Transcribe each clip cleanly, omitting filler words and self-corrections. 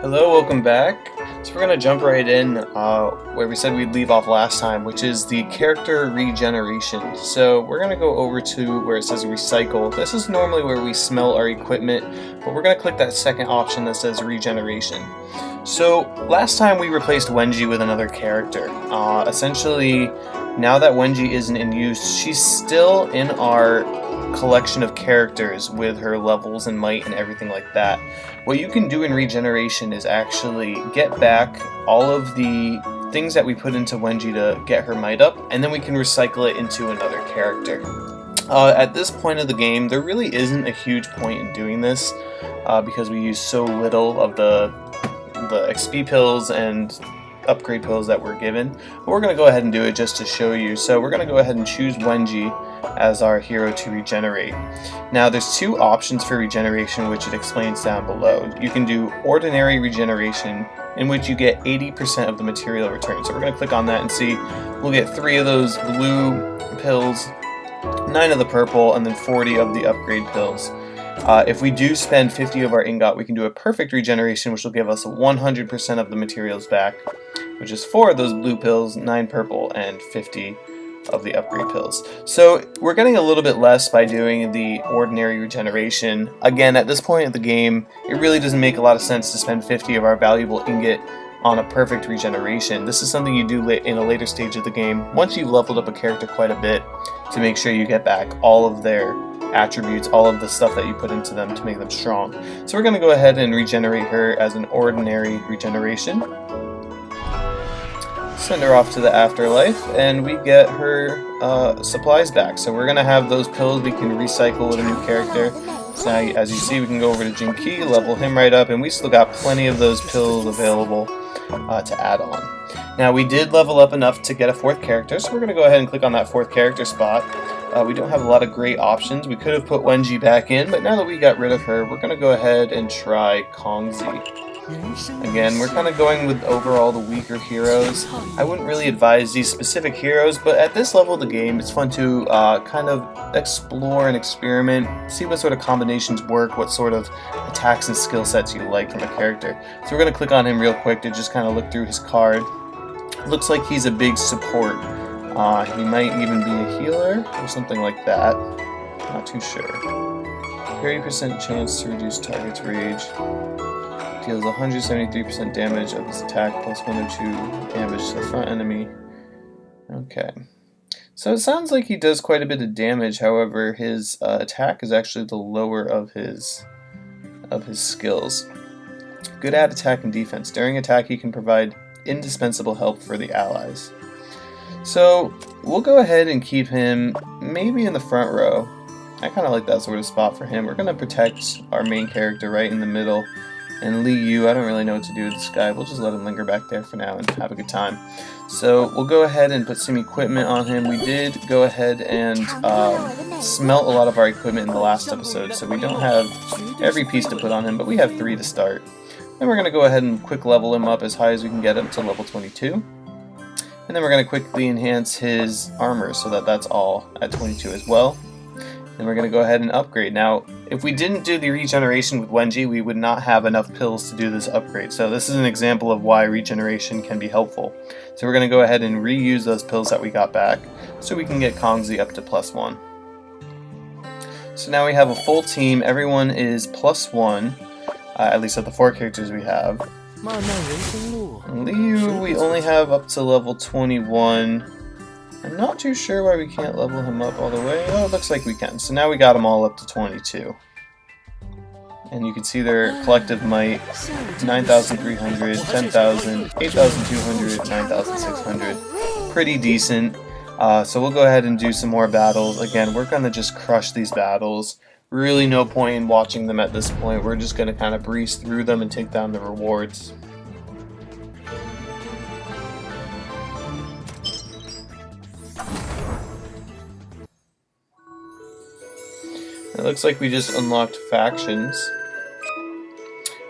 Hello, welcome back. So we're going to jump right in where we said we'd leave off last time, which is the character regeneration. So we're going to go over to where it says recycle. This is normally where we smell our equipment, but we're going to click that second option that says regeneration. So last time we replaced Wenji with another character. Essentially, now that Wenji isn't in use, she's still in our collection of characters with her levels and might and everything like that. What you can do in regeneration is actually get back all of the things that we put into Wenji to get her might up, and then we can recycle it into another character. At this point of the game, there really isn't a huge point in doing this because we use so little of the XP pills and upgrade pills that we're given. But we're going to go ahead and do it just to show you. So we're going to go ahead and choose Wenji as our hero to regenerate. Now there's two options for regeneration, which it explains down below. You can do ordinary regeneration, in which you get 80% of the material return. So we're going to click on that and see. We'll get 3 of those blue pills, 9 of the purple, and then 40 of the upgrade pills. If we do spend 50 of our ingot, we can do a perfect regeneration, which will give us 100% of the materials back, which is 4 of those blue pills, 9 purple, and 50 of the upgrade pills. So we're getting a little bit less by doing the ordinary regeneration. Again, at this point of the game, it really doesn't make a lot of sense to spend 50 of our valuable ingot on a perfect regeneration. This is something you do in a later stage of the game, once you've leveled up a character quite a bit, to make sure you get back all of their attributes, all of the stuff that you put into them to make them strong. So we're going to go ahead and regenerate her as an ordinary regeneration. Send her off to the afterlife, and we get her supplies back. So we're going to have those pills we can recycle with a new character. So now, as you see, we can go over to Jinki, level him right up, and we still got plenty of those pills available to add on. Now, we did level up enough to get a 4th character, so we're going to go ahead and click on that 4th character spot. We don't have a lot of great options. We could have put Wenji back in, but now that we got rid of her, we're going to go ahead and try Kongzi. Again, we're kind of going with overall the weaker heroes. I wouldn't really advise these specific heroes, but at this level of the game, it's fun to kind of explore and experiment, see what sort of combinations work, what sort of attacks and skill sets you like from a character. So we're going to click on him real quick to just kind of look through his card. Looks like he's a big support. He might even be a healer or something like that. Not too sure. 30% chance to reduce target's rage. Deals 173% damage of his attack plus 1 or 2 damage to the front enemy. Okay. So it sounds like he does quite a bit of damage, however his attack is actually the lower of his skills. Good at attack and defense. During attack he can provide indispensable help for the allies. So we'll go ahead and keep him maybe in the front row. I kind of like that sort of spot for him. We're going to protect our main character right in the middle. And Li Yu, I don't really know what to do with this guy. We'll just let him linger back there for now and have a good time. So we'll go ahead and put some equipment on him. We did go ahead and smelt a lot of our equipment in the last episode, so we don't have every piece to put on him, but we have 3 to start. Then we're going to go ahead and quick level him up as high as we can get him to level 22. And then we're going to quickly enhance his armor so that that's all at 22 as well. Then we're going to go ahead and upgrade. Now, if we didn't do the regeneration with Wenji, we would not have enough pills to do this upgrade. So this is an example of why regeneration can be helpful. So we're going to go ahead and reuse those pills that we got back so we can get Kongzi up to +1. So now we have a full team. Everyone is +1, at least of the 4 characters we have. Liu, we only have up to level 21. I'm not too sure why we can't level him up all the way. Oh, it looks like we can. So now we got them all up to 22. And you can see their collective might, 9,300, 10,000, 8,200, 9,600. Pretty decent. So we'll go ahead and do some more battles. Again, we're going to just crush these battles. Really no point in watching them at this point. We're just going to kind of breeze through them and take down the rewards. It looks like we just unlocked factions.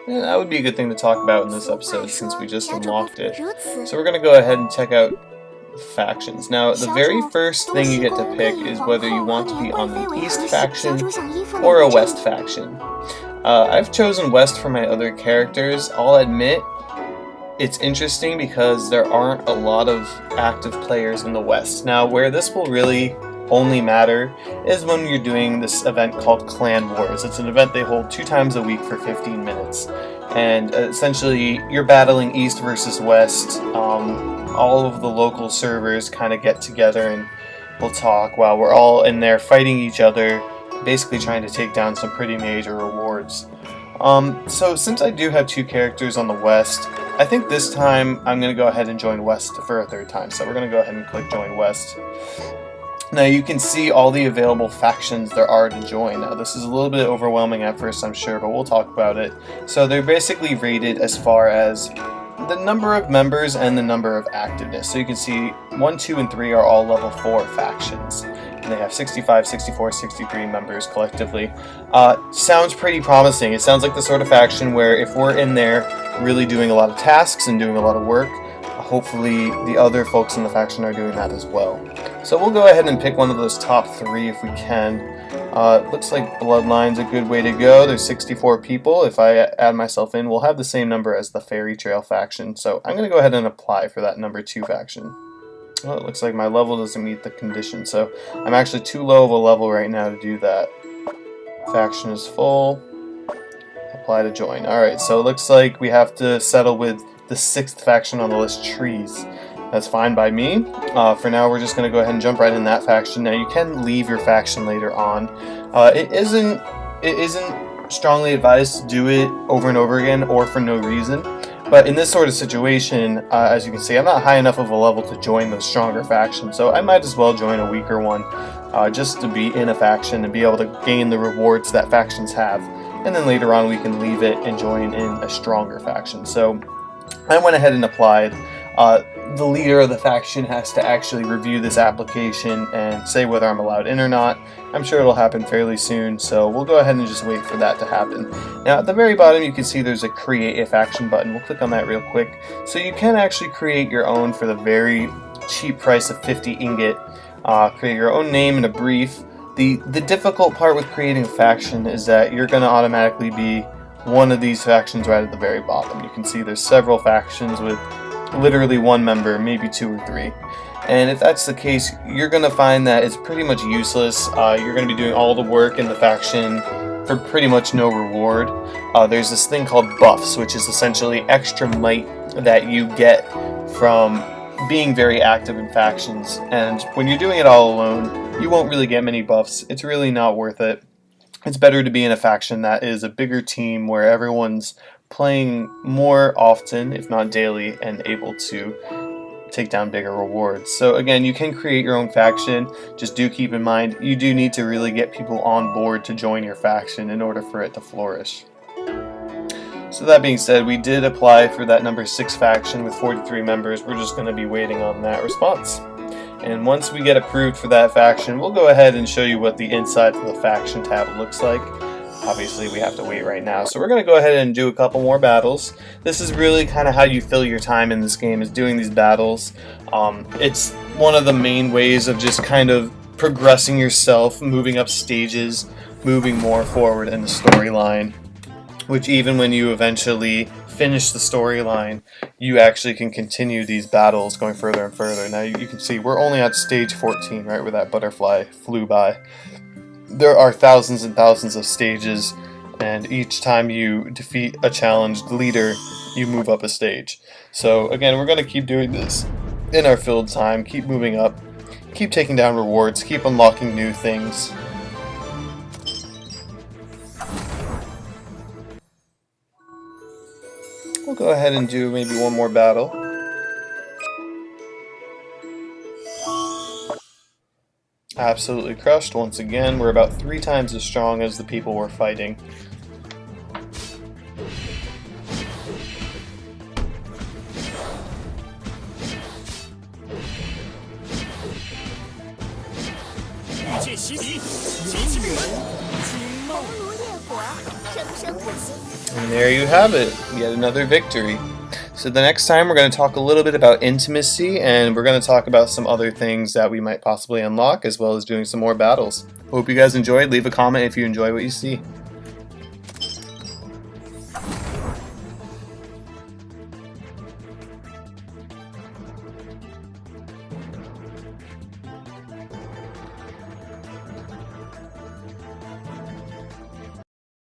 And that would be a good thing to talk about in this episode since we just unlocked it. So we're going to go ahead and check out factions. Now, the very first thing you get to pick is whether you want to be on the East faction or a West faction. I've chosen West for my other characters. I'll admit, it's interesting because there aren't a lot of active players in the West. Now, where this will really only matter is when you're doing this event called Clan Wars. It's an event they hold 2 times a week for 15 minutes. And essentially, you're battling East versus West. All of the local servers kind of get together and we'll talk while we're all in there fighting each other, basically trying to take down some pretty major rewards. So since I do have 2 characters on the West, I think this time I'm going to go ahead and join West for a 3rd time. So we're going to go ahead and click Join West. Now you can see all the available factions there are to join. Now this is a little bit overwhelming at first, I'm sure, but we'll talk about it. So they're basically rated as far as the number of members and the number of activeness. So you can see 1, 2, and 3 are all level 4 factions. And they have 65, 64, 63 members collectively. Sounds pretty promising. It sounds like the sort of faction where if we're in there really doing a lot of tasks and doing a lot of work, hopefully the other folks in the faction are doing that as well. So we'll go ahead and pick one of those top 3 if we can. Looks like Bloodline's a good way to go. There's 64 people. If I add myself in, we'll have the same number as the Fairy Trail faction. So I'm going to go ahead and apply for that number 2 faction. Well, it looks like my level doesn't meet the condition, so I'm actually too low of a level right now to do that. Faction is full. Apply to join. Alright, so it looks like we have to settle with the 6th faction on the list, Trees. That's fine by me. For now, we're just going to go ahead and jump right in that faction. Now, you can leave your faction later on. It isn't strongly advised to do it over and over again or for no reason. But in this sort of situation, as you can see, I'm not high enough of a level to join those stronger factions, so I might as well join a weaker one just to be in a faction and be able to gain the rewards that factions have. And then later on we can leave it and join in a stronger faction. So I went ahead and applied. The leader of the faction has to actually review this application and say whether I'm allowed in or not. I'm sure it'll happen fairly soon, so we'll go ahead and just wait for that to happen. Now at the very bottom you can see there's a create a faction button. We'll click on that real quick. So you can actually create your own for the very cheap price of 50 ingot. Create your own name and a brief. The difficult part with creating a faction is that you're going to automatically be one of these factions right at the very bottom. You can see there's several factions with literally 1 member, maybe 2 or 3. And if that's the case, you're going to find that it's pretty much useless. You're going to be doing all the work in the faction for pretty much no reward. There's this thing called buffs, which is essentially extra might that you get from being very active in factions. And when you're doing it all alone, you won't really get many buffs. It's really not worth it. It's better to be in a faction that is a bigger team where everyone's playing more often, if not daily, and able to take down bigger rewards. So again, you can create your own faction. Just do keep in mind, you do need to really get people on board to join your faction in order for it to flourish. So that being said, we did apply for that number 6 faction with 43 members. We're just going to be waiting on that response. And once we get approved for that faction, we'll go ahead and show you what the inside of the faction tab looks like. Obviously, we have to wait right now, so we're going to go ahead and do a couple more battles. This is really kind of how you fill your time in this game, is doing these battles. It's one of the main ways of just kind of progressing yourself, moving up stages, moving more forward in the storyline. Which even when you eventually finish the storyline, you actually can continue these battles going further and further. Now you can see we're only at stage 14, right, where that butterfly flew by. There are thousands and thousands of stages, and each time you defeat a challenged leader, you move up a stage. So again, we're going to keep doing this in our filled time, keep moving up, keep taking down rewards, keep unlocking new things. We'll go ahead and do maybe one more battle. Absolutely crushed once again. We're about 3 times as strong as the people we're fighting. And there you have it, yet another victory. So the next time we're going to talk a little bit about intimacy, and we're going to talk about some other things that we might possibly unlock, as well as doing some more battles. Hope you guys enjoyed. Leave a comment if you enjoy what you see.